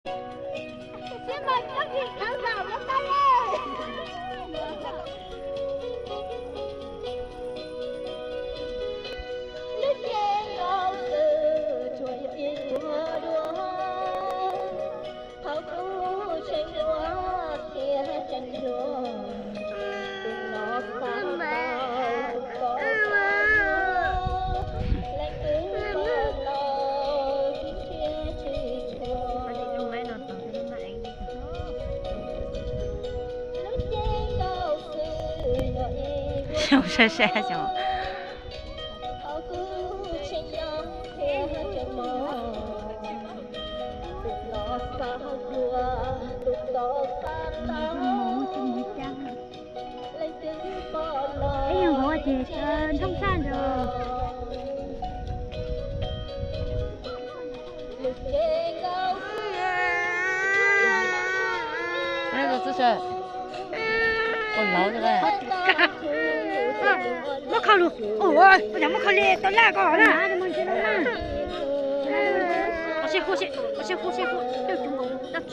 Xin mời các vị khán giả bắt tay lên. Lúc trên ngõ từ chuỗi yên hoa đua, thảo cứu tranh đua kia tranh đua, cùng nó sang bao có lạnh cứ bờ lò khi chia chỉ chùa. Lúc trên ngõ từ笑啥啥笑？ thảo cứu tranh nhau kia tranh đua, cùng nó sang đua cùng nó sang bao lạnh cứ bờ lò. Cái nhà của chị thông san rồi. Lúc trên ngõ那个姿势，我老这个。 Mất khâu luôn. Ôi, bây giờ mất khâu liền, tôi la có nè. Có xe khu. Tiêu chung cùng đất.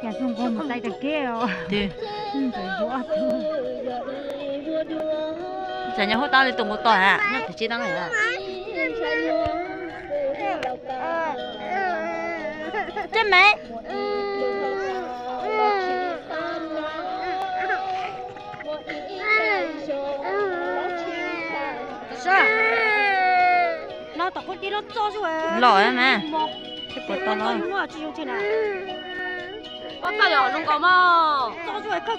Cái chung cùng một tay cái kia rồi.对， Trời quá.咱家伙打的动不短啊，那不记当人啊。真美。 Sao? Nó tao có đi nó cho rồi. Lỗi á mà. Cái bột to nó. Nó chỉ dùng thế này. Có tay ở luôn có mà. Cho rồi cái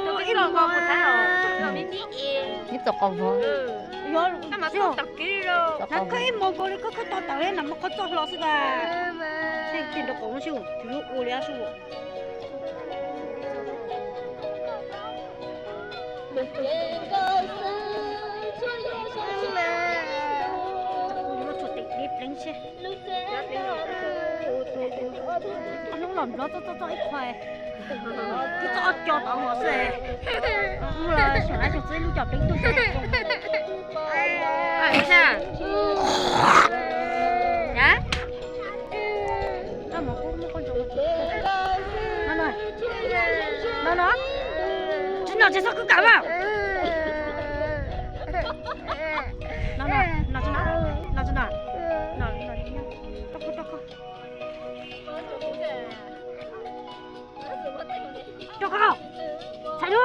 Tôi biết là con một tay ở. Rồi mình đi em. Tiếp tục còn vô. Yo, Cái mà không tập kỹ đâu. nó cái một cái to tao lên là nó có cho lo sự à. Thế tiền đâu có chứ. Thì lúc ô lẽ chứ. Lúc trên ngõ từ Nó chủ tịch đi đánh xe. lúc trên ngõ từ Nó làm nó to ít khoai. Cái to cho tao ngỏ xe. Nó là sáng nay chúng tôi lúc chọc đánh tôi xe. À, sao? Nhá. Nó mà cũng con trộm. Nó. Chứ nó sao cứ cảm à? Nó chứ nào. Nó. Tóc. Cho không? Chạy luôn.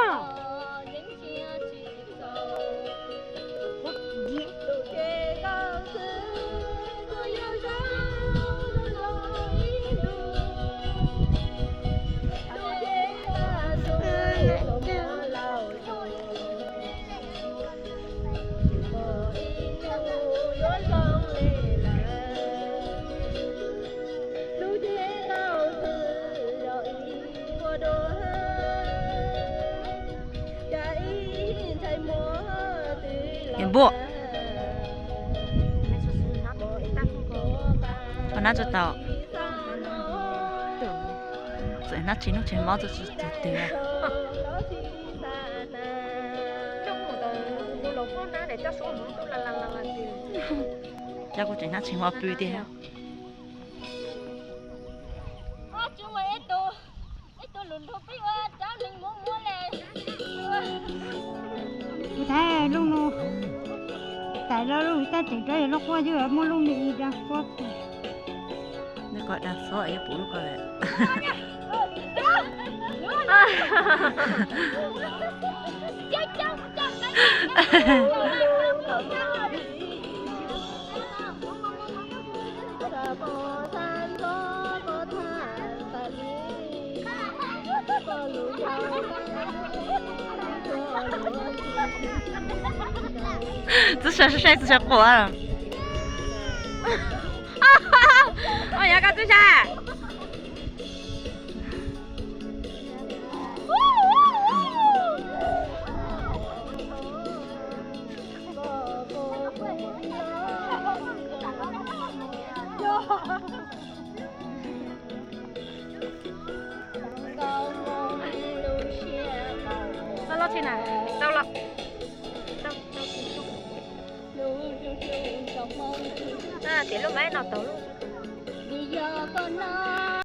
Em bộ. Còn nó cho tao. Rồi nó chỉ nó chỉ máu cho từ từ. Trong một tờ lỗ con ra để cho số muốn tôi là Chắc có chỉ nó chỉ máu bự đi ha. chúng mày ít tôi lùn thôi biết cháu mình mua này. Thế luôn. Tại đó lúc ta chỉ tới nó qua chứ mua luôn đi ra qua. Nó gọi là số ấy bố nó gọi là.这是谁？这是我啊！ Ôi, cái tôi xa. Nó trên này. Đâu lắm. À, tiếng lúc nãy nào tới luôn. Bây giờ con nói